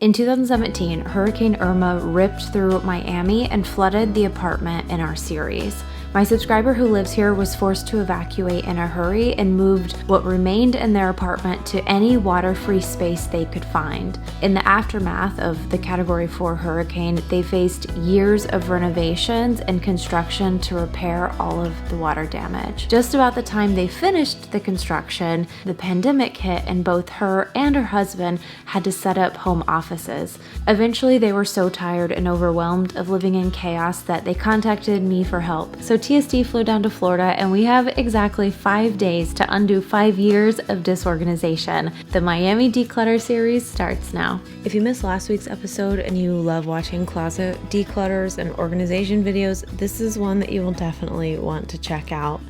In 2017, Hurricane Irma ripped through Miami and flooded the apartment in our series. My subscriber who lives here was forced to evacuate in a hurry and moved what remained in their apartment to any water-free space they could find. In the aftermath of the Category 4 hurricane, they faced years of renovations and construction to repair all of the water damage. Just about the time they finished the construction, the pandemic hit and both her and her husband had to set up home offices. Eventually, they were so tired and overwhelmed of living in chaos that they contacted me for help. So TSD flew down to Florida and we have exactly 5 days to undo 5 years of disorganization. The Miami Declutter series starts now. If you missed last week's episode and you love watching closet declutters and organization videos, this is one that you will definitely want to check out.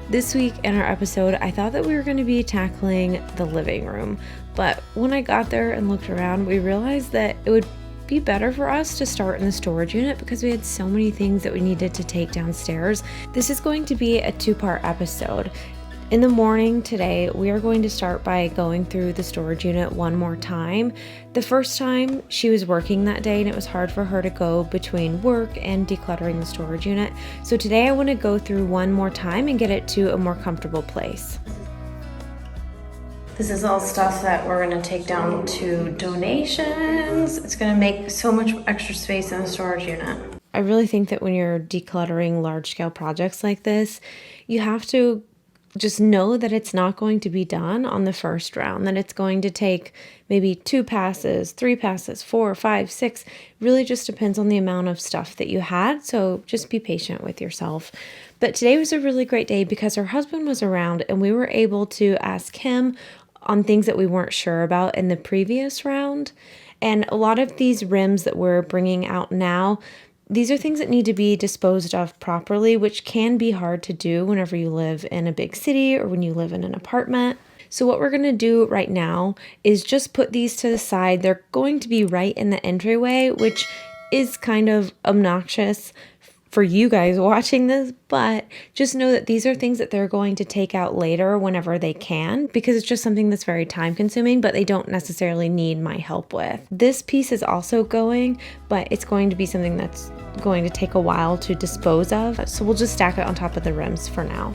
This week in our episode, I thought that we were going to be tackling the living room, but when I got there and looked around, we realized that it would be better for us to start in the storage unit because we had so many things that we needed to take downstairs. This is going to be a 2-part episode. In the morning today, we are going to start by going through the storage unit one more time. The first time she was working that day and it was hard for her to go between work and decluttering the storage unit. So today I want to go through one more time and get it to a more comfortable place. This is all stuff that we're going to take down to donations. It's going to make so much extra space in the storage unit. I really think that when you're decluttering large-scale projects like this, you have to just know that it's not going to be done on the first round, that it's going to take maybe 2 passes, 3 passes, 4, 5, 6. Really just depends on the amount of stuff that you had, so just be patient with yourself. But today was a really great day because her husband was around and we were able to ask him on things that we weren't sure about in the previous round. And a lot of these rims that we're bringing out now, these are things that need to be disposed of properly, which can be hard to do whenever you live in a big city or when you live in an apartment. So what we're going to do right now is just put these to the side. They're going to be right in the entryway, which is kind of obnoxious for you guys watching this, but just know that these are things that they're going to take out later whenever they can, because it's just something that's very time consuming, but they don't necessarily need my help with. This piece is also going, but it's going to be something that's going to take a while to dispose of. So we'll just stack it on top of the rims for now.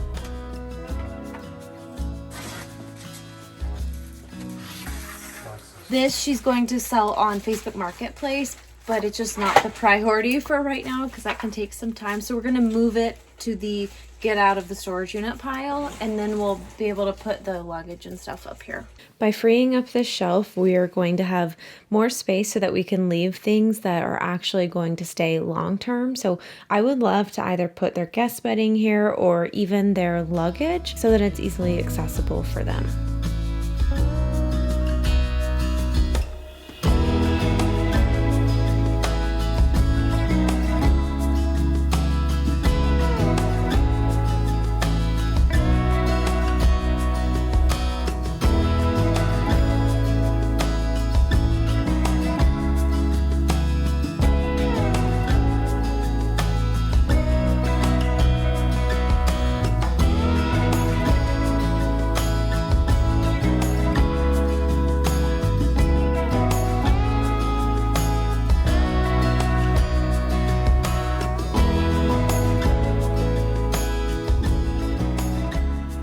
This she's going to sell on Facebook Marketplace, but it's just not the priority for right now because that can take some time. So we're going to move it to the get out of the storage unit pile, and then we'll be able to put the luggage and stuff up here. By freeing up this shelf, we are going to have more space so that we can leave things that are actually going to stay long term. So I would love to either put their guest bedding here or even their luggage so that it's easily accessible for them.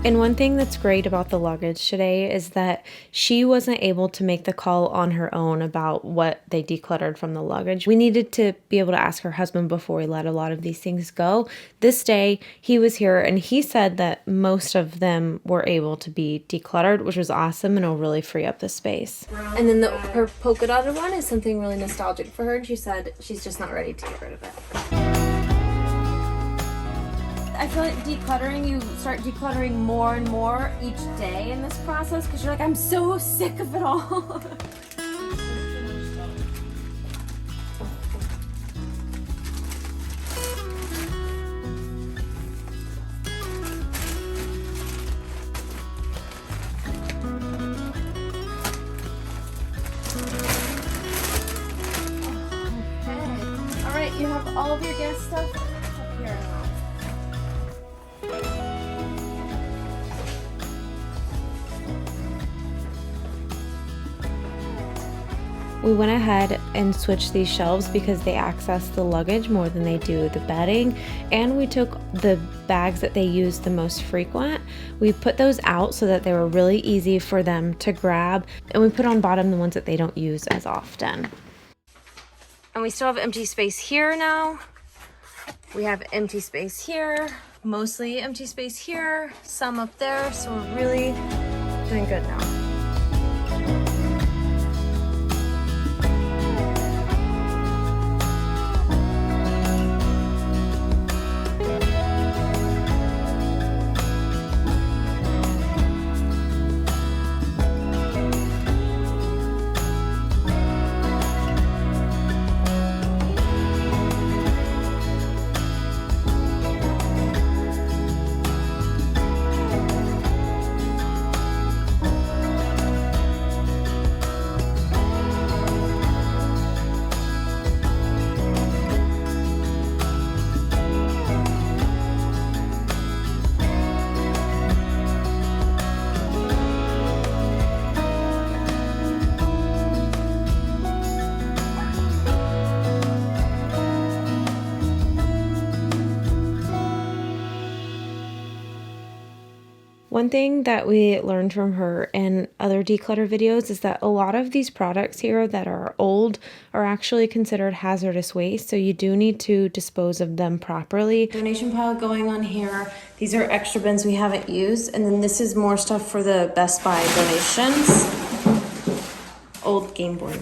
And one thing that's great about the luggage today is that she wasn't able to make the call on her own about what they decluttered from the luggage. We needed to be able to ask her husband before we let a lot of these things go. This day, he was here and he said that most of them were able to be decluttered, which was awesome and will really free up the space. And then her polka dotted one is something really nostalgic for her, and she said she's just not ready to get rid of it. I feel like decluttering, you start decluttering more and more each day in this process because you're like, I'm so sick of it all. Okay. All right, you have all of your guest stuff up here now. We went ahead and switched these shelves because they access the luggage more than they do the bedding, and we took the bags that they use the most frequent. We put those out so that they were really easy for them to grab, and we put on bottom the ones that they don't use as often. And we still have empty space here now. We have empty space here, mostly empty space here, some up there, so we're really doing good now. One thing that we learned from her and other declutter videos is that a lot of these products here that are old are actually considered hazardous waste, so you do need to dispose of them properly. Donation pile going on here. These are extra bins we haven't used, and then this is more stuff for the Best Buy donations. Old Game Boy.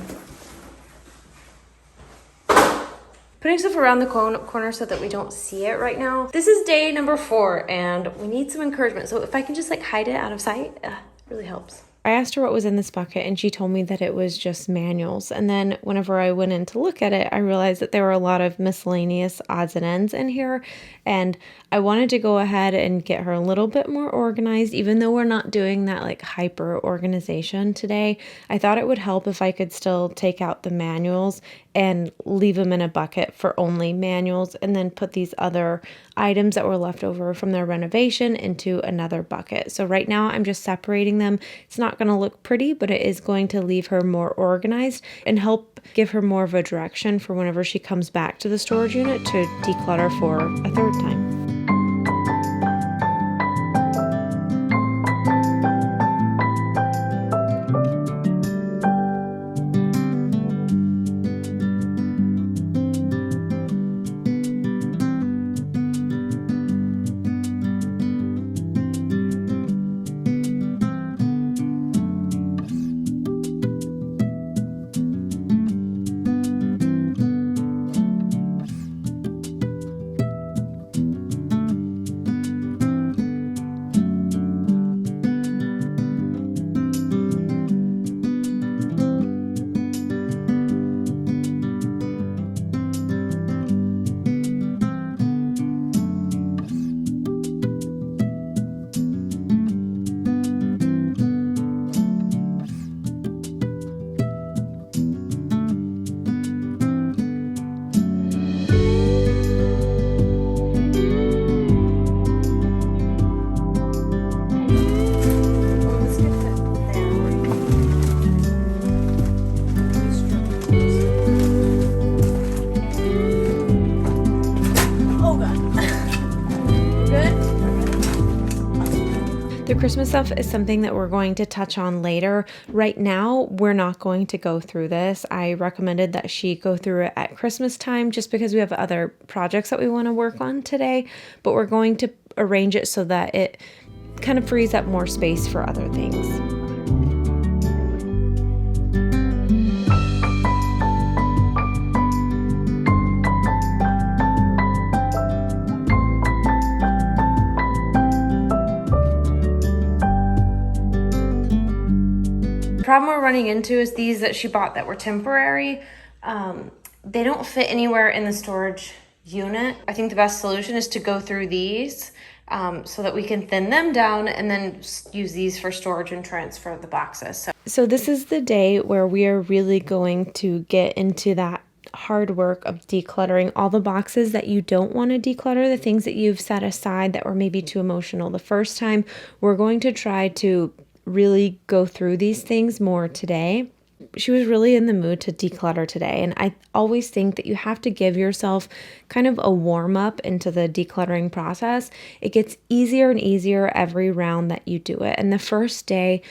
Putting stuff around the corner so that we don't see it right now. This is day number 4 and we need some encouragement. So if I can just like hide it out of sight, it really helps. I asked her what was in this bucket and she told me that it was just manuals. And then whenever I went in to look at it, I realized that there were a lot of miscellaneous odds and ends in here. And I wanted to go ahead and get her a little bit more organized, even though we're not doing that like hyper organization today. I thought it would help if I could still take out the manuals and leave them in a bucket for only manuals, and then put these other items that were left over from their renovation into another bucket. So right now I'm just separating them. It's not going to look pretty, but it is going to leave her more organized and help give her more of a direction for whenever she comes back to the storage unit to declutter for a third time. The Christmas stuff is something that we're going to touch on later. Right now, we're not going to go through this. I recommended that she go through it at Christmas time just because we have other projects that we want to work on today, but we're going to arrange it so that it kind of frees up more space for other things. The problem we're running into is these that she bought that were temporary. They don't fit anywhere in the storage unit. I think the best solution is to go through these so that we can thin them down and then use these for storage and transfer the boxes. So this is the day where we are really going to get into that hard work of decluttering all the boxes that you don't want to declutter, the things that you've set aside that were maybe too emotional the first time. We're going to try to really go through these things more today. she was really in the mood to declutter today. And I always think that you have to give yourself kind of a warm up into the decluttering process. It gets easier and easier every round that you do it. And the first day,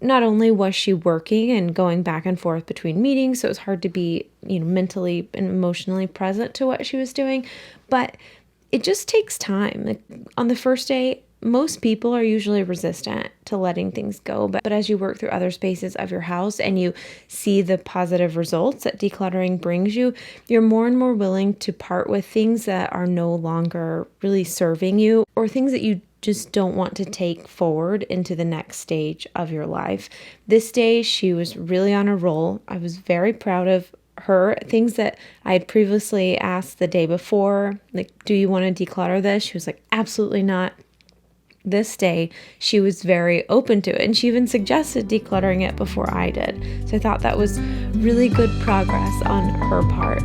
not only was she working and going back and forth between meetings, so it was hard to be, mentally and emotionally present to what she was doing, but it just takes time. Like on the first day, most people are usually resistant to letting things go, but as you work through other spaces of your house and you see the positive results that decluttering brings you, you're more and more willing to part with things that are no longer really serving you or things that you just don't want to take forward into the next stage of your life. This day, she was really on a roll. I was very proud of her. Things that I had previously asked the day before, like, do you want to declutter this? She was like, absolutely not. This day, she was very open to it, and she even suggested decluttering it before I did. So I thought that was really good progress on her part.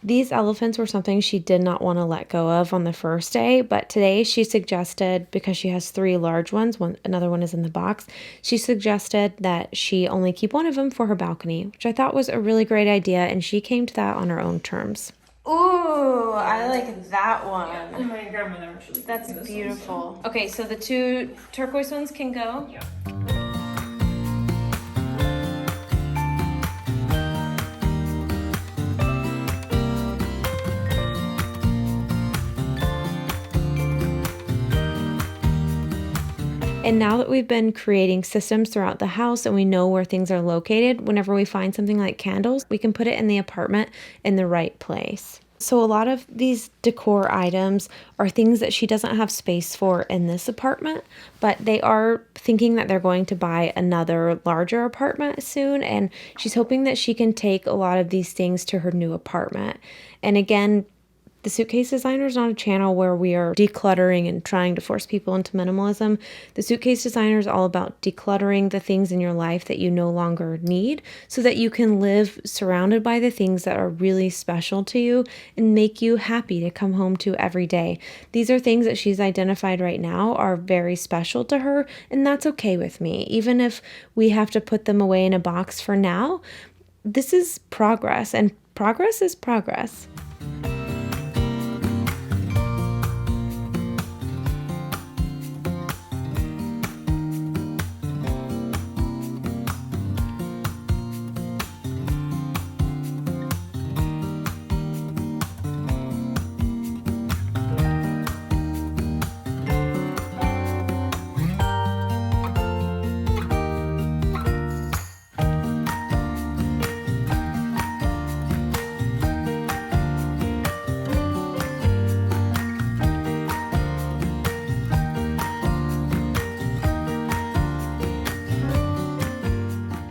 These elephants were something she did not want to let go of on the first day, but today she suggested, because she has 3 large ones, another one is in the box, she suggested that she only keep one of them for her balcony, which I thought was a really great idea, and she came to that on her own terms. Ooh, I like that one. Yeah, and my grandmother actually. That's beautiful. One, so. Okay, so the 2 turquoise ones can go? Yeah. And now that we've been creating systems throughout the house and we know where things are located, whenever we find something like candles, we can put it in the apartment in the right place. So a lot of these decor items are things that she doesn't have space for in this apartment, but they are thinking that they're going to buy another larger apartment soon, and she's hoping that she can take a lot of these things to her new apartment. And again, the Suitcase Designer is not a channel where we are decluttering and trying to force people into minimalism. The Suitcase Designer is all about decluttering the things in your life that you no longer need so that you can live surrounded by the things that are really special to you and make you happy to come home to every day. These are things that she's identified right now are very special to her, and that's okay with me. Even if we have to put them away in a box for now, this is progress, and progress is progress.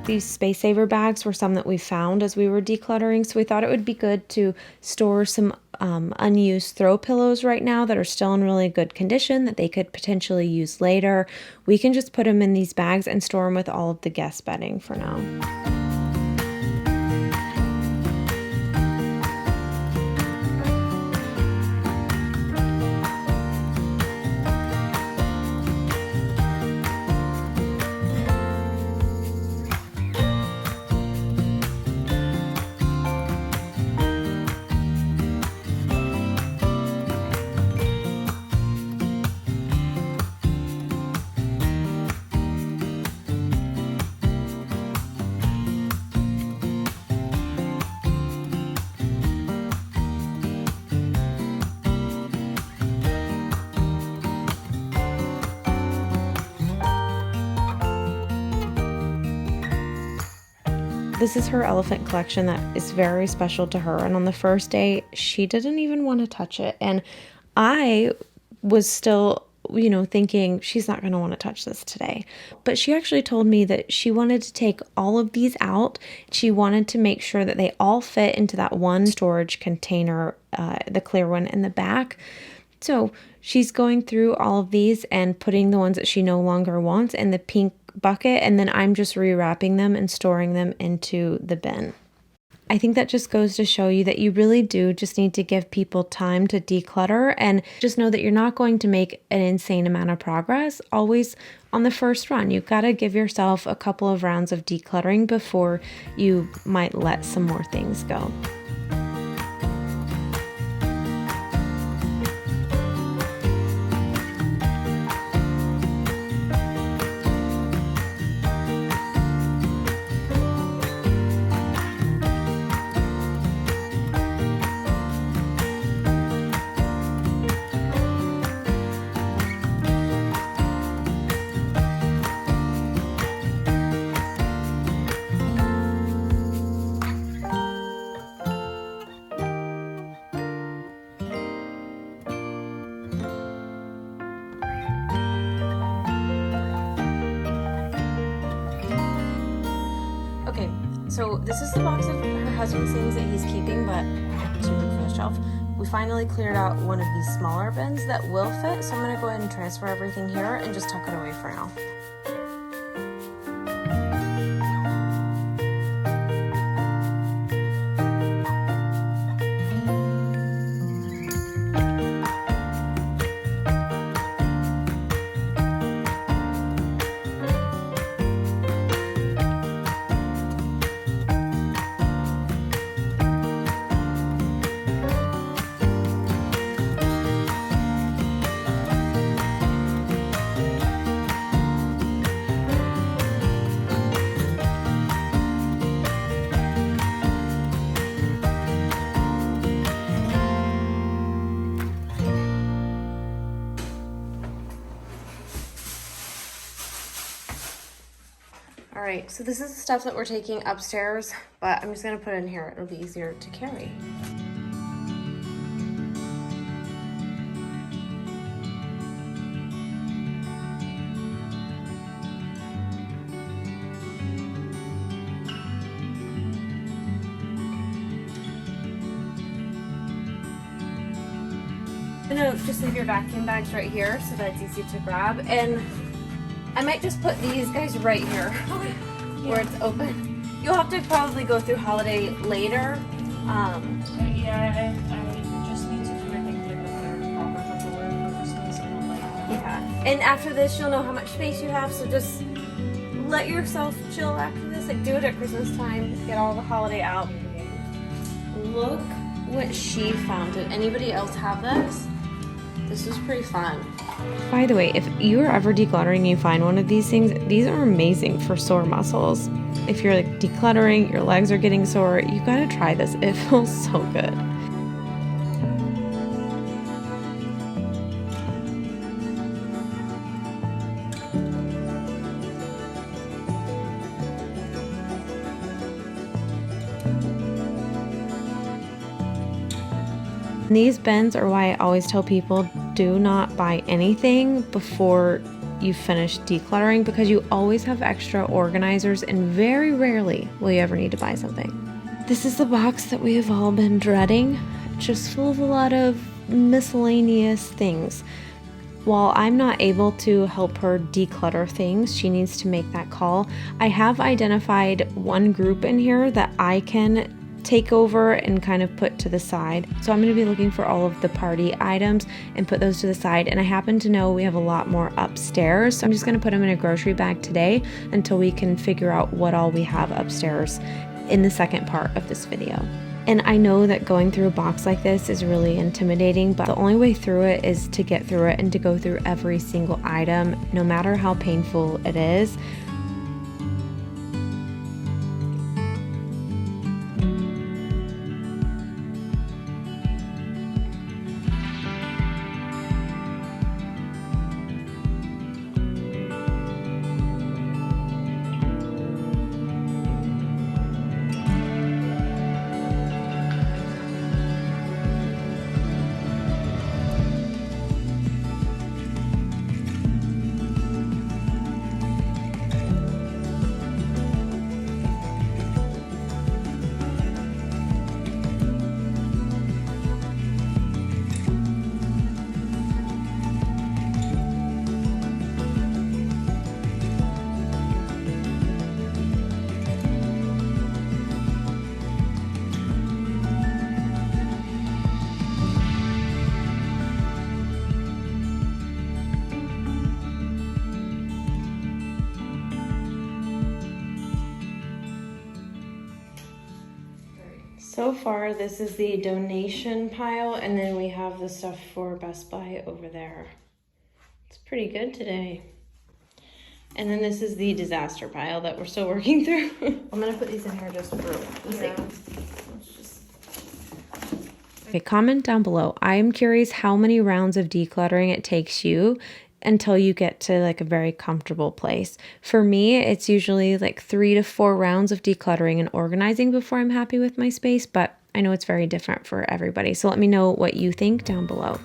These space saver bags were some that we found as we were decluttering, so we thought it would be good to store some unused throw pillows right now that are still in really good condition that they could potentially use later. We can just put them in these bags and store them with all of the guest bedding for now. This is her elephant collection that is very special to her. And on the first day, she didn't even want to touch it. And I was still, thinking she's not going to want to touch this today. But she actually told me that she wanted to take all of these out. She wanted to make sure that they all fit into that one storage container, the clear one in the back. So she's going through all of these and putting the ones that she no longer wants in the pink bucket, and then I'm just rewrapping them and storing them into the bin. I think that just goes to show you that you really do just need to give people time to declutter, and just know that you're not going to make an insane amount of progress always on the first run. You've got to give yourself a couple of rounds of decluttering before you might let some more things go. Okay, so this is the box of her husband's things that he's keeping, but too big for the shelf. We finally cleared out one of these smaller bins that will fit, so I'm going to go ahead and transfer everything here and just tuck it away for now. All right, so this is the stuff that we're taking upstairs, but I'm just gonna put it in here. It'll be easier to carry. I'm gonna just leave your vacuum bags right here so that it's easy to grab, and I might just put these guys right here where it's open. You'll have to probably go through holiday later. Yeah, I just need to do, I think, like the proper paperwork first, so I don't like. Yeah, and after this, you'll know how much space you have. So just let yourself chill after this. Like, do it at Christmas time. Get all the holiday out. Look what she found. Did anybody else have this? This was pretty fun. By the way, if you are ever decluttering and you find one of these things, these are amazing for sore muscles. If you're like decluttering, your legs are getting sore, you gotta try this. It feels so good. These bins are why I always tell people do not buy anything before you finish decluttering, because you always have extra organizers and very rarely will you ever need to buy something. This is the box that we have all been dreading, just full of a lot of miscellaneous things. While I'm not able to help her declutter things, she needs to make that call. I have identified one group in here that I can take over and kind of put to the side. So I'm going to be looking for all of the party items and put those to the side. And I happen to know we have a lot more upstairs. So I'm just going to put them in a grocery bag today until we can figure out what all we have upstairs in the second part of this video. And I know that going through a box like this is really intimidating, but the only way through it is to get through it and to go through every single item, no matter how painful it is. So far, this is the donation pile, and then we have the stuff for Best Buy over there. It's pretty good today. And then this is the disaster pile that we're still working through. I'm gonna put these in here just for the sake. Okay, comment down below. I'm curious how many rounds of decluttering it takes you until you get to like a very comfortable place. For me, it's usually like 3 to 4 rounds of decluttering and organizing before I'm happy with my space, but I know it's very different for everybody. So let me know what you think down below.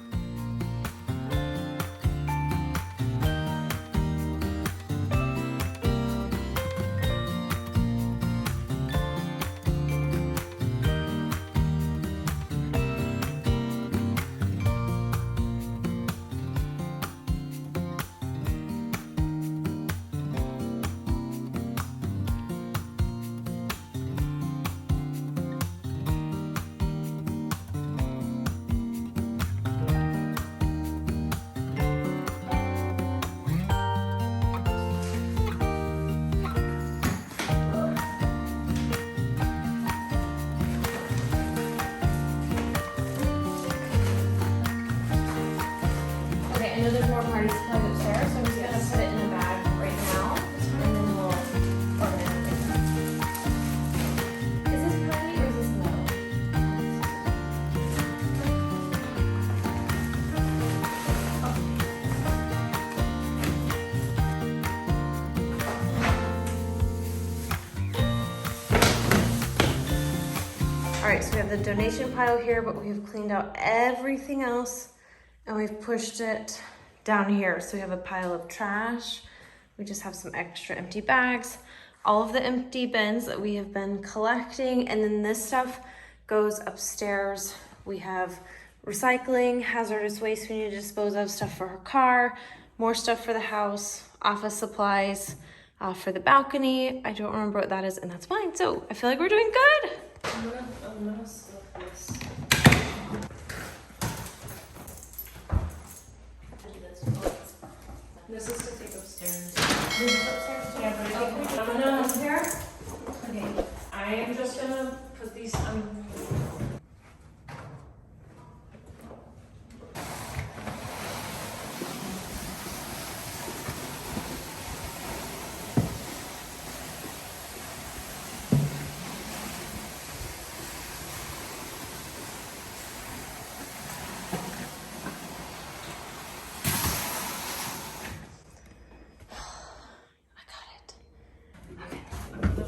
I know there's more party supplies upstairs, so I'm just gonna put it in a bag right now, and then we'll organize it. Is this party or is this metal? All right, so we have the donation pile here, but we have cleaned out everything else, and we've pushed it down here. So we have a pile of trash. We just have some extra empty bags, all of the empty bins that we have been collecting. And then this stuff goes upstairs. We have recycling, hazardous waste we need to dispose of, stuff for her car, more stuff for the house, office supplies, for the balcony. I don't remember what that is, and that's fine. So I feel like we're doing good. I'm gonna stuff this. This is to take upstairs. This is upstairs? Yeah, but I'm gonna here. Okay. I am just gonna put these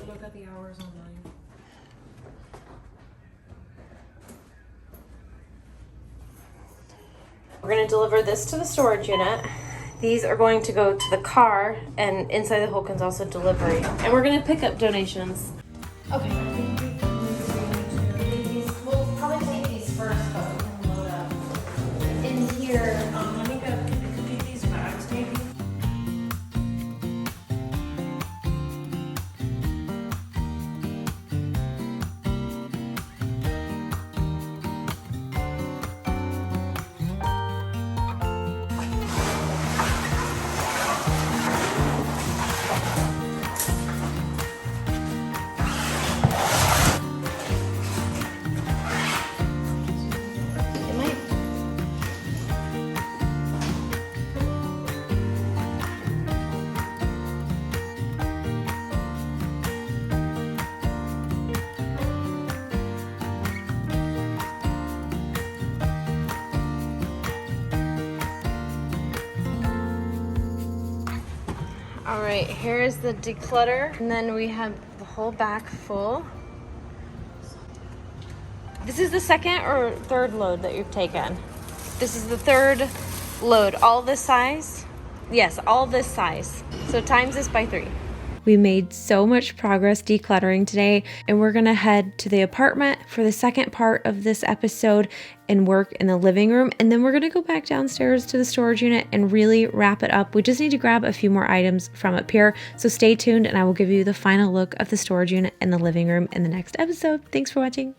look at the hours online. We're gonna deliver this to the storage unit. These are going to go to the car, and inside the Hulkin's also delivery. And we're gonna pick up donations. Okay. We'll probably take these first, but we can load up in here. I think it could be these bags maybe. It might. All right, here is the declutter, and then we have the whole back full. This is the second or third load that you've taken. This is the third load. All this size? Yes, all this size. So times this by 3. We made so much progress decluttering today, and we're gonna head to the apartment for the second part of this episode and work in the living room. And then we're gonna go back downstairs to the storage unit and really wrap it up. We just need to grab a few more items from up here. So stay tuned, and I will give you the final look of the storage unit and the living room in the next episode. Thanks for watching.